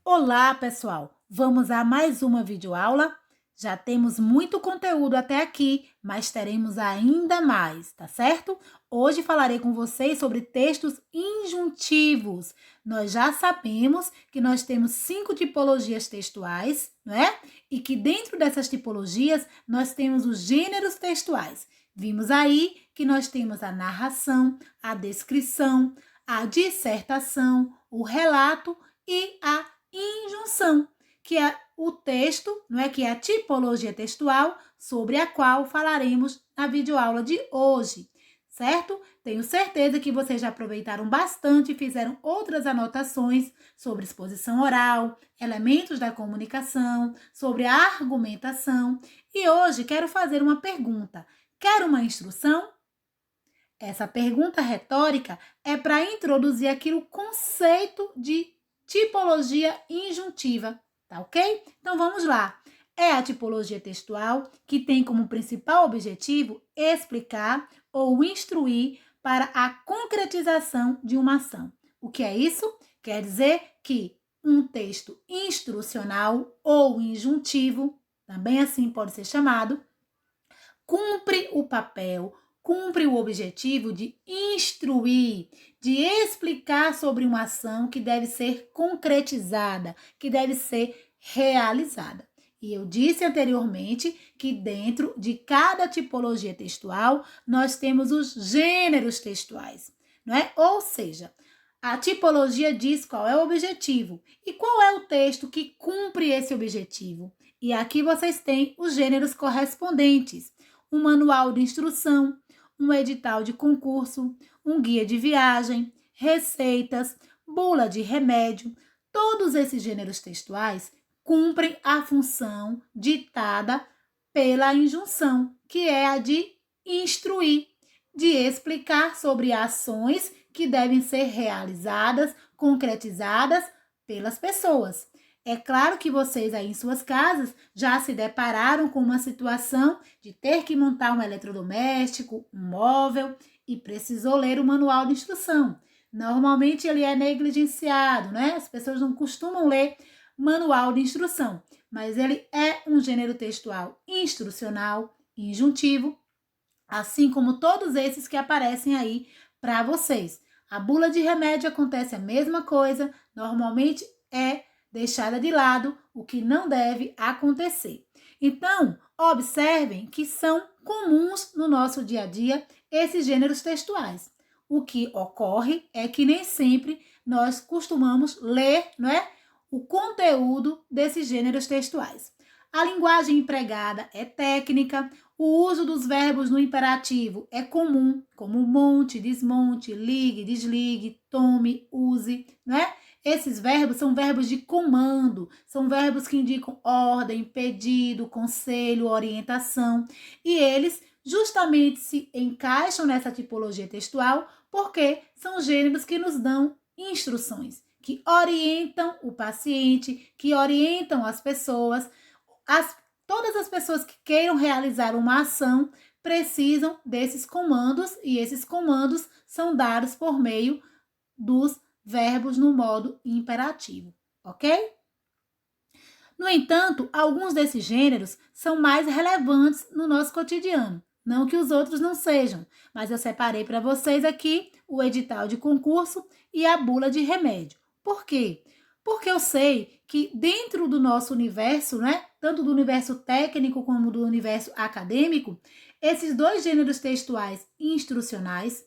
Olá, pessoal! Vamos a mais uma videoaula? Já temos muito conteúdo até aqui, mas teremos ainda mais, tá certo? Hoje falarei com vocês sobre textos injuntivos. Nós já sabemos que nós temos 5 tipologias textuais, não é? E que dentro dessas tipologias nós temos os gêneros textuais. Vimos aí que nós temos a narração, a descrição, a dissertação, o relato e a injunção, que é o texto, não é, que é a tipologia textual sobre a qual falaremos na videoaula de hoje, certo? Tenho certeza que vocês já aproveitaram bastante e fizeram outras anotações sobre exposição oral, elementos da comunicação, sobre a argumentação. E hoje quero fazer uma pergunta. Quer uma instrução? Essa pergunta retórica é para introduzir aqui o conceito de tipologia injuntiva, tá ok? Então vamos lá. É a tipologia textual que tem como principal objetivo explicar ou instruir para a concretização de uma ação. O que é isso? Quer dizer que um texto instrucional ou injuntivo, também assim pode ser chamado, cumpre o papel, cumpre o objetivo de instruir, de explicar sobre uma ação que deve ser concretizada, que deve ser realizada. E eu disse anteriormente que dentro de cada tipologia textual nós temos os gêneros textuais, não é? Ou seja, a tipologia diz qual é o objetivo e qual é o texto que cumpre esse objetivo. E aqui vocês têm os gêneros correspondentes: um manual de instrução, um edital de concurso, um guia de viagem, receitas, bula de remédio. Todos esses gêneros textuais cumprem a função ditada pela injunção, que é a de instruir, de explicar sobre ações que devem ser realizadas, concretizadas pelas pessoas. É claro que vocês aí em suas casas já se depararam com uma situação de ter que montar um eletrodoméstico, um móvel e precisou ler o manual de instrução. Normalmente ele é negligenciado, né? As pessoas não costumam ler manual de instrução, mas ele é um gênero textual instrucional, injuntivo, assim como todos esses que aparecem aí para vocês. A bula de remédio acontece a mesma coisa, normalmente é deixada de lado, o que não deve acontecer. Então, observem que são comuns no nosso dia a dia esses gêneros textuais. O que ocorre é que nem sempre nós costumamos ler, não é, o conteúdo desses gêneros textuais. A linguagem empregada é técnica, o uso dos verbos no imperativo é comum, como monte, desmonte, ligue, desligue, tome, use, não é? Esses verbos são verbos de comando, são verbos que indicam ordem, pedido, conselho, orientação, e eles justamente se encaixam nessa tipologia textual porque são gêneros que nos dão instruções, que orientam o paciente, que orientam as pessoas. Todas as pessoas que queiram realizar uma ação precisam desses comandos e esses comandos são dados por meio dos verbos no modo imperativo, ok? No entanto, alguns desses gêneros são mais relevantes no nosso cotidiano. Não que os outros não sejam, mas eu separei para vocês aqui o edital de concurso e a bula de remédio. Por quê? Porque eu sei que dentro do nosso universo, né, tanto do universo técnico como do universo acadêmico, esses dois gêneros textuais instrucionais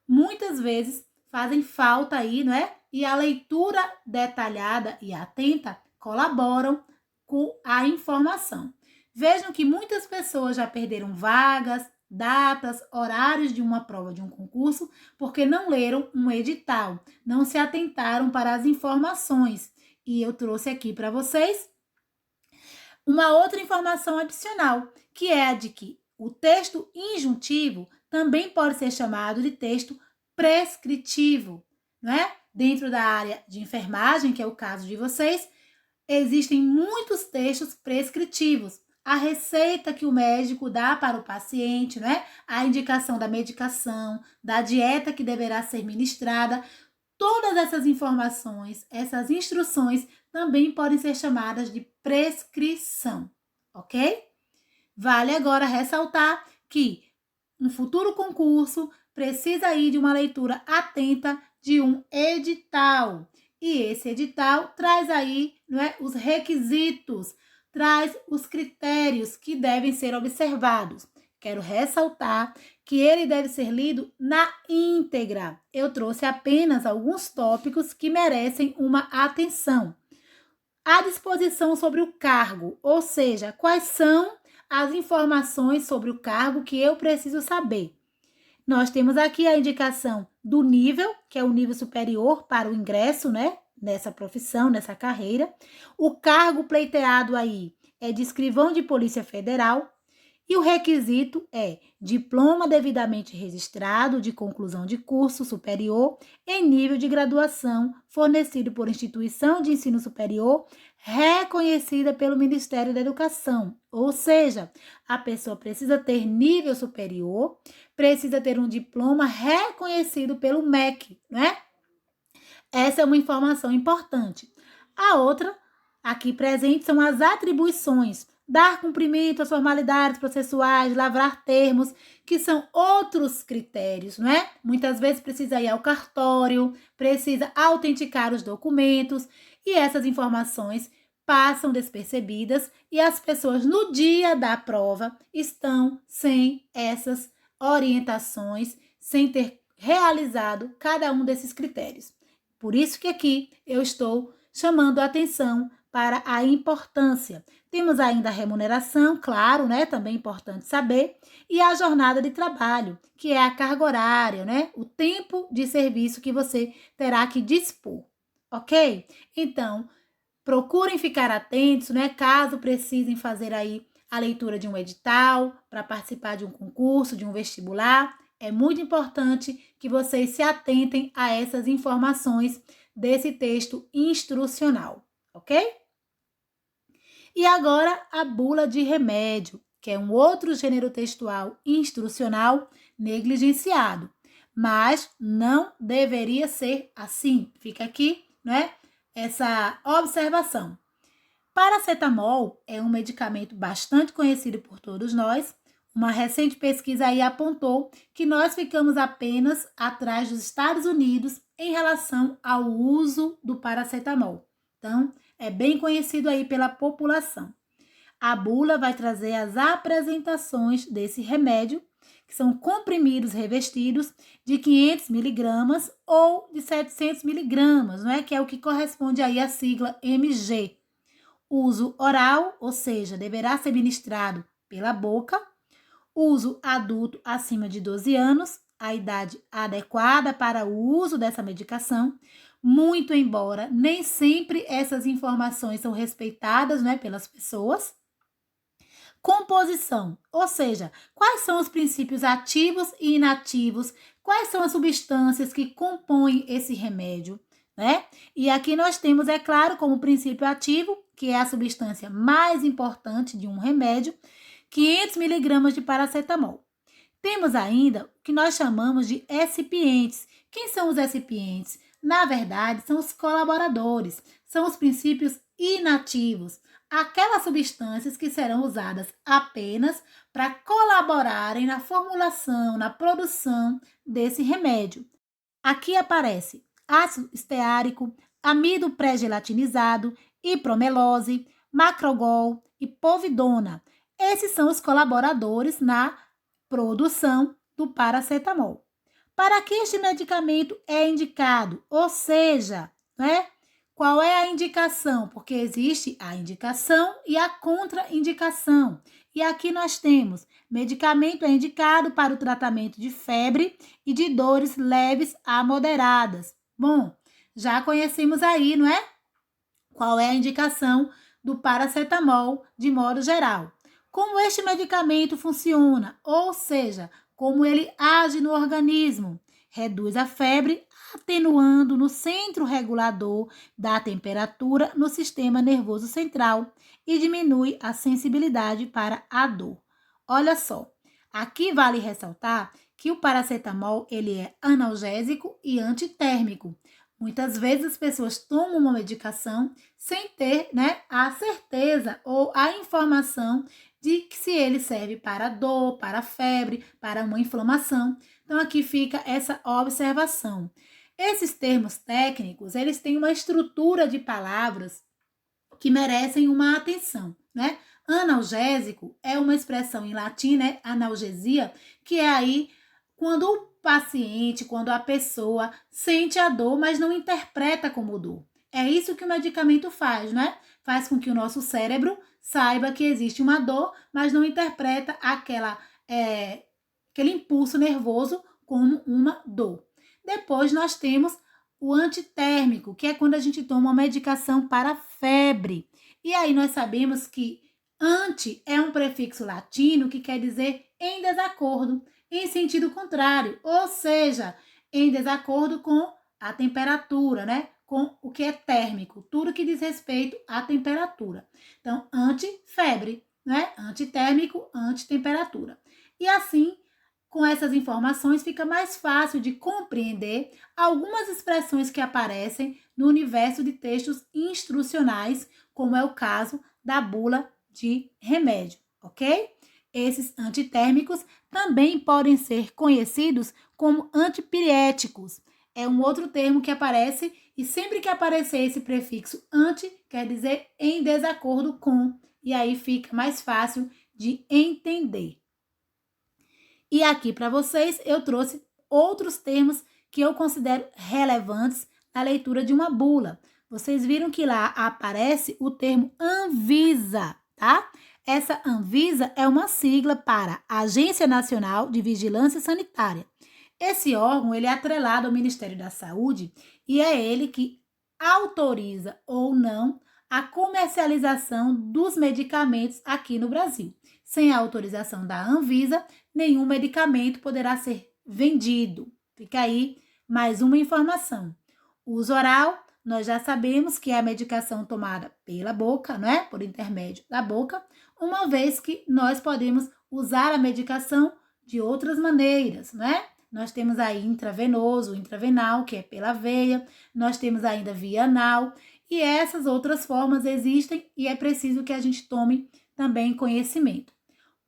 muitas vezes fazem falta aí, não é? E a leitura detalhada e atenta colaboram com a informação. Vejam que muitas pessoas já perderam vagas, datas, horários de uma prova, de um concurso, porque não leram um edital, não se atentaram para as informações. E eu trouxe aqui para vocês uma outra informação adicional, que é a de que o texto injuntivo também pode ser chamado de texto prescritivo, não é? Dentro da área de enfermagem, que é o caso de vocês, existem muitos textos prescritivos. A receita que o médico dá para o paciente, né? A indicação da medicação, da dieta que deverá ser ministrada, todas essas informações, essas instruções também podem ser chamadas de prescrição, ok? Vale agora ressaltar que um futuro concurso precisa aí de uma leitura atenta de um edital. E esse edital traz aí, não é, os requisitos, traz os critérios que devem ser observados. Quero ressaltar que ele deve ser lido na íntegra. Eu trouxe apenas alguns tópicos que merecem uma atenção. A disposição sobre o cargo, ou seja, quais são as informações sobre o cargo que eu preciso saber. Nós temos aqui a indicação do nível, que é o nível superior para o ingresso, né, nessa profissão, nessa carreira. O cargo pleiteado aí é de escrivão de Polícia Federal. E o requisito é diploma devidamente registrado de conclusão de curso superior em nível de graduação fornecido por instituição de ensino superior reconhecida pelo Ministério da Educação. Ou seja, a pessoa precisa ter nível superior, precisa ter um diploma reconhecido pelo MEC, né? Essa é uma informação importante. A outra, aqui presente, são as atribuições. Dar cumprimento às formalidades processuais, lavrar termos, que são outros critérios, não é? Muitas vezes precisa ir ao cartório, precisa autenticar os documentos, e essas informações passam despercebidas e as pessoas no dia da prova estão sem essas orientações, sem ter realizado cada um desses critérios. Por isso que aqui eu estou chamando a atenção para a importância. Temos ainda a remuneração, claro, né? Também é importante saber, e a jornada de trabalho, que é a carga horária, né? O tempo de serviço que você terá que dispor, ok? Então, procurem ficar atentos, né? Caso precisem fazer aí a leitura de um edital para participar de um concurso, de um vestibular, é muito importante que vocês se atentem a essas informações desse texto instrucional, ok? E agora a bula de remédio, que é um outro gênero textual instrucional negligenciado, mas não deveria ser assim. Fica aqui, né? Essa observação. Paracetamol é um medicamento bastante conhecido por todos nós. Uma recente pesquisa aí apontou que nós ficamos apenas atrás dos Estados Unidos em relação ao uso do paracetamol. Então, é bem conhecido aí pela população. A bula vai trazer as apresentações desse remédio, que são comprimidos revestidos de 500 miligramas ou de 700 miligramas, não é? Que é o que corresponde aí à sigla MG. Uso oral, ou seja, deverá ser ministrado pela boca. Uso adulto acima de 12 anos, a idade adequada para o uso dessa medicação, muito embora nem sempre essas informações são respeitadas, né, pelas pessoas. Composição, ou seja, quais são os princípios ativos e inativos, quais são as substâncias que compõem esse remédio, né? E aqui nós temos, é claro, como princípio ativo, que é a substância mais importante de um remédio, 500 miligramas de paracetamol. Temos ainda o que nós chamamos de excipientes. Quem são os excipientes? Na verdade, são os colaboradores, são os princípios inativos, aquelas substâncias que serão usadas apenas para colaborarem na formulação, na produção desse remédio. Aqui aparece ácido esteárico, amido pré-gelatinizado, hipromelose, macrogol e povidona. Esses são os colaboradores na produção do paracetamol. Para que este medicamento é indicado? Ou seja, né? Qual é a indicação? Porque existe a indicação e a contraindicação. E aqui nós temos: medicamento é indicado para o tratamento de febre e de dores leves a moderadas. Bom, já conhecemos aí, não é? Qual é a indicação do paracetamol de modo geral. Como este medicamento funciona, ou seja, como ele age no organismo. Reduz a febre, atenuando no centro regulador da temperatura no sistema nervoso central e diminui a sensibilidade para a dor. Olha só, aqui vale ressaltar que o paracetamol ele é analgésico e antitérmico, Muitas vezes as pessoas tomam uma medicação sem ter, né, a certeza ou a informação de que se ele serve para dor, para febre, para uma inflamação. Então aqui fica essa observação. Esses termos técnicos, eles têm uma estrutura de palavras que merecem uma atenção, né? Analgésico é uma expressão em latim, né? Analgesia, que é aí quando o paciente, quando a pessoa sente a dor, mas não interpreta como dor. É isso que o medicamento faz, né? Faz com que o nosso cérebro saiba que existe uma dor, mas não interpreta aquele impulso nervoso como uma dor. Depois nós temos o antitérmico, que é quando a gente toma uma medicação para febre. E aí nós sabemos que anti é um prefixo latino que quer dizer em desacordo, em sentido contrário, ou seja, em desacordo com a temperatura, né? Com o que é térmico, tudo que diz respeito à temperatura. Então, anti-febre, né? Antitérmico, antitemperatura. E assim, com essas informações, fica mais fácil de compreender algumas expressões que aparecem no universo de textos instrucionais, como é o caso da bula de remédio, ok? Esses antitérmicos também podem ser conhecidos como antipiréticos. É um outro termo que aparece e sempre que aparecer esse prefixo anti, quer dizer em desacordo com, e aí fica mais fácil de entender. E aqui para vocês eu trouxe outros termos que eu considero relevantes na leitura de uma bula. Vocês viram que lá aparece o termo Anvisa, tá? Essa Anvisa é uma sigla para Agência Nacional de Vigilância Sanitária. Esse órgão ele é atrelado ao Ministério da Saúde e é ele que autoriza ou não a comercialização dos medicamentos aqui no Brasil. Sem a autorização da Anvisa, nenhum medicamento poderá ser vendido. Fica aí mais uma informação. O uso oral, nós já sabemos que é a medicação tomada pela boca, né? Por intermédio da boca, uma vez que nós podemos usar a medicação de outras maneiras, né? Nós temos aí intravenoso, intravenal, que é pela veia, nós temos ainda via anal, e essas outras formas existem e é preciso que a gente tome também conhecimento.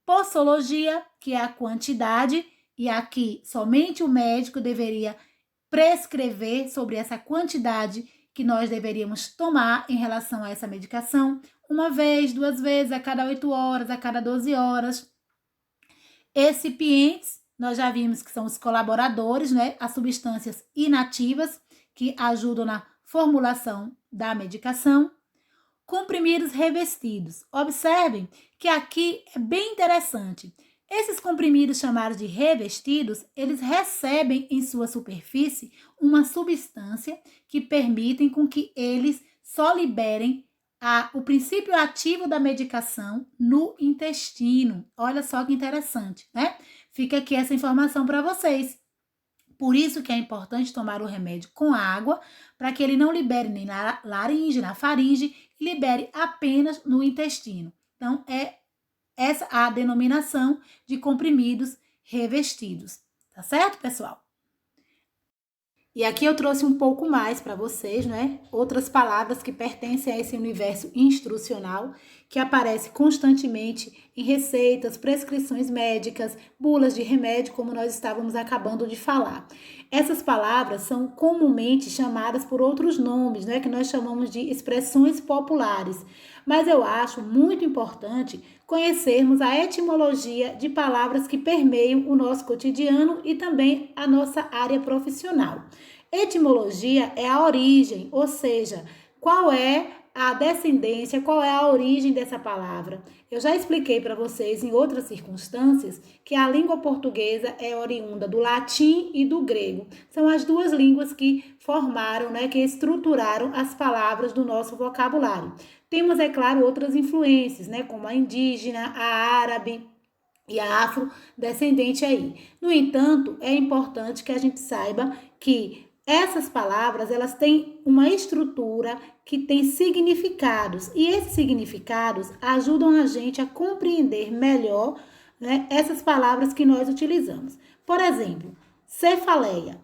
Posologia, que é a quantidade, e aqui somente o médico deveria prescrever sobre essa quantidade que nós deveríamos tomar em relação a essa medicação, uma vez, 2 vezes, a cada 8 horas, a cada 12 horas. Excipientes, nós já vimos que são os colaboradores, né? As substâncias inativas que ajudam na formulação da medicação. Comprimidos revestidos. Observem que aqui é bem interessante. Esses comprimidos chamados de revestidos, eles recebem em sua superfície uma substância que permitem com que eles só liberem o princípio ativo da medicação no intestino. Olha só que interessante, né? Fica aqui essa informação para vocês. Por isso que é importante tomar o remédio com água, para que ele não libere nem na laringe, na faringe, libere apenas no intestino. Então, é essa a denominação de comprimidos revestidos. Tá certo, pessoal? E aqui eu trouxe um pouco mais para vocês, né? Outras palavras que pertencem a esse universo instrucional, que aparece constantemente em receitas, prescrições médicas, bulas de remédio, como nós estávamos acabando de falar. Essas palavras são comumente chamadas por outros nomes, né? Que nós chamamos de expressões populares. Mas eu acho muito importante conhecermos a etimologia de palavras que permeiam o nosso cotidiano e também a nossa área profissional. Etimologia é a origem, ou seja, qual é a descendência, qual é a origem dessa palavra. Eu já expliquei para vocês em outras circunstâncias que a língua portuguesa é oriunda do latim e do grego. São as duas línguas que formaram, né, que estruturaram as palavras do nosso vocabulário. Temos, é claro, outras influências, né, como a indígena, a árabe e a afrodescendente aí. No entanto, é importante que a gente saiba que essas palavras, elas têm uma estrutura que tem significados, e esses significados ajudam a gente a compreender melhor, né, essas palavras que nós utilizamos. Por exemplo, cefaleia.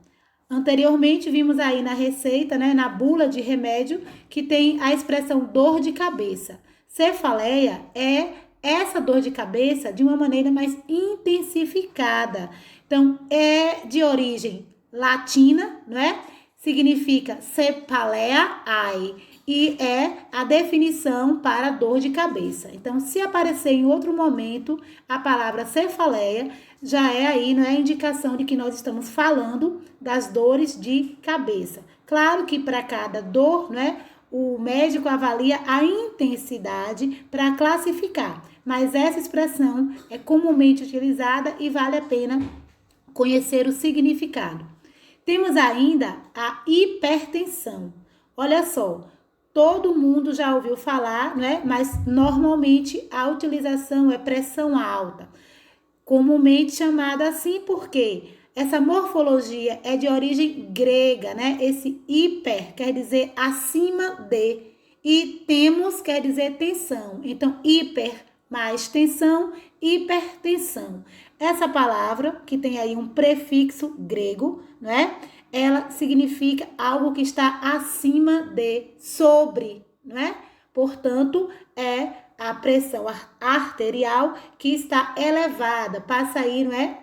Anteriormente, vimos aí na receita, né, na bula de remédio, que tem a expressão dor de cabeça. Cefaleia é essa dor de cabeça de uma maneira mais intensificada. Então, é de origem latina, não é? Significa cepaleia ai e é a definição para dor de cabeça. Então, se aparecer em outro momento a palavra cefaleia, já é aí, não é, a indicação de que nós estamos falando das dores de cabeça. Claro que para cada dor, né, o médico avalia a intensidade para classificar, mas essa expressão é comumente utilizada e vale a pena conhecer o significado. Temos ainda a hipertensão. Olha só, todo mundo já ouviu falar, né? Mas normalmente a utilização é pressão alta, comumente chamada assim porque essa morfologia é de origem grega, né? Esse hiper quer dizer acima de e temos quer dizer tensão. Então, hiper mais tensão, hipertensão. Essa palavra, que tem aí um prefixo grego, não é? Ela significa algo que está acima de, sobre, não é? Portanto, é a pressão arterial que está elevada, passa aí, não é?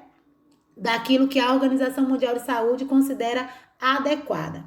Daquilo que a Organização Mundial de Saúde considera adequada.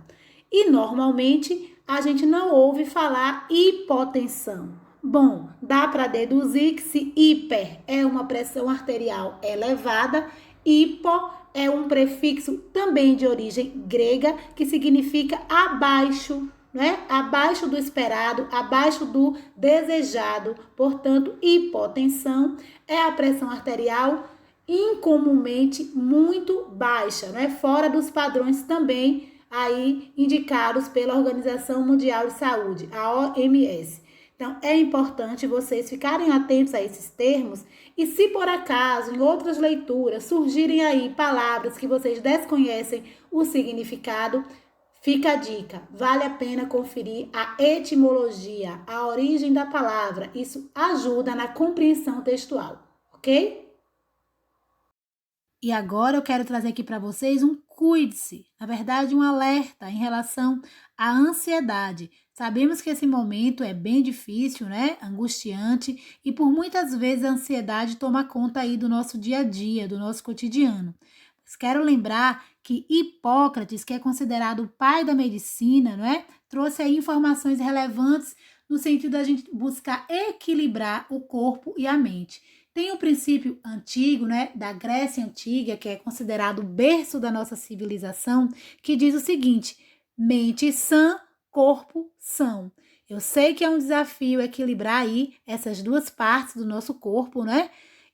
E normalmente a gente não ouve falar hipotensão. Bom, dá para deduzir que se hiper é uma pressão arterial elevada, hipo é um prefixo também de origem grega que significa abaixo, não é? Abaixo do esperado, abaixo do desejado. Portanto, hipotensão é a pressão arterial incomumente muito baixa, não é? Fora dos padrões também aí indicados pela Organização Mundial de Saúde, a OMS. Então, é importante vocês ficarem atentos a esses termos e se por acaso em outras leituras surgirem aí palavras que vocês desconhecem o significado, fica a dica, vale a pena conferir a etimologia, a origem da palavra, isso ajuda na compreensão textual, ok? E agora eu quero trazer aqui para vocês um cuide-se, na verdade um alerta em relação à ansiedade. Sabemos que esse momento é bem difícil, né? Angustiante e por muitas vezes a ansiedade toma conta aí do nosso dia a dia, do nosso cotidiano. Mas quero lembrar que Hipócrates, que é considerado o pai da medicina, não é? Trouxe aí informações relevantes no sentido da gente buscar equilibrar o corpo e a mente. Tem um princípio antigo, né, da Grécia Antiga, que é considerado o berço da nossa civilização, que diz o seguinte: mente sã, corpo são. Eu sei que é um desafio equilibrar aí essas duas partes do nosso corpo, né?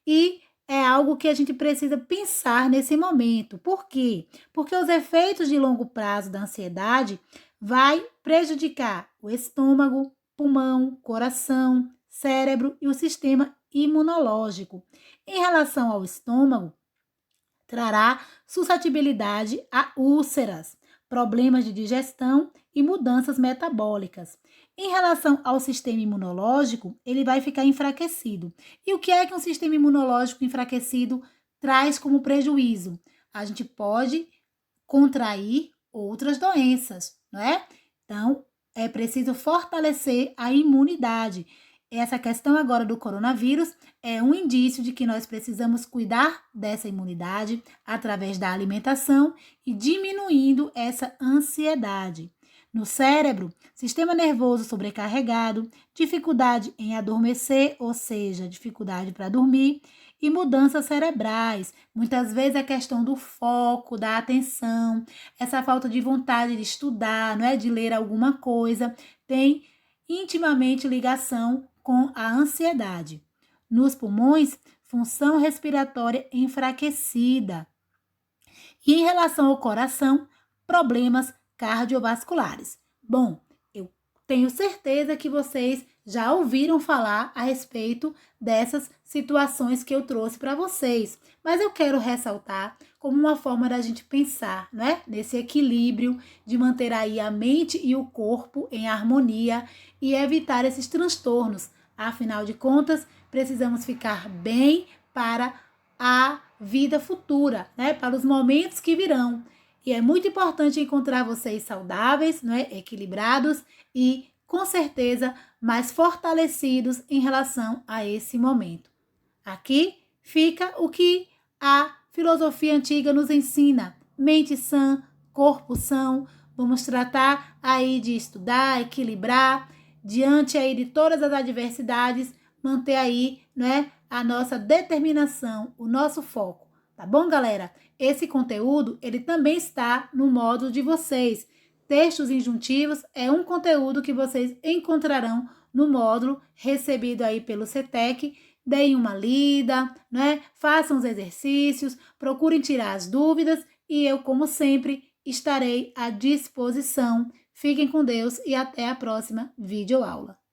E é algo que a gente precisa pensar nesse momento. Por quê? Porque os efeitos de longo prazo da ansiedade vai prejudicar o estômago, pulmão, coração, cérebro e o sistema imunológico. Em relação ao estômago, trará suscetibilidade a úlceras, problemas de digestão e mudanças metabólicas. Em relação ao sistema imunológico, ele vai ficar enfraquecido. E o que é que um sistema imunológico enfraquecido traz como prejuízo? A gente pode contrair outras doenças, não é? Então, é preciso fortalecer a imunidade. Essa questão agora do coronavírus é um indício de que nós precisamos cuidar dessa imunidade através da alimentação e diminuindo essa ansiedade. No cérebro, sistema nervoso sobrecarregado, dificuldade em adormecer, ou seja, dificuldade para dormir, e mudanças cerebrais. Muitas vezes a questão do foco, da atenção, essa falta de vontade de estudar, não é, de ler alguma coisa, tem intimamente ligação com a ansiedade. Nos pulmões, função respiratória enfraquecida. E em relação ao coração, problemas cardiovasculares. Bom, eu tenho certeza que vocês já ouviram falar a respeito dessas situações que eu trouxe para vocês, mas eu quero ressaltar como uma forma da gente pensar, né? Nesse equilíbrio de manter aí a mente e o corpo em harmonia e evitar esses transtornos. Afinal de contas, precisamos ficar bem para a vida futura, né? Para os momentos que virão. E é muito importante encontrar vocês saudáveis, não é? Equilibrados e, com certeza, mais fortalecidos em relação a esse momento. Aqui fica o que a filosofia antiga nos ensina: mente sã, corpo são. Vamos tratar aí de estudar, equilibrar, diante aí de todas as adversidades, manter aí, né, a nossa determinação, o nosso foco. Tá bom, galera? Esse conteúdo, ele também está no módulo de vocês. Textos injuntivos é um conteúdo que vocês encontrarão no módulo recebido aí pelo CETEC. Deem uma lida, né? Façam os exercícios, procurem tirar as dúvidas e eu, como sempre, estarei à disposição. Fiquem com Deus e até a próxima videoaula.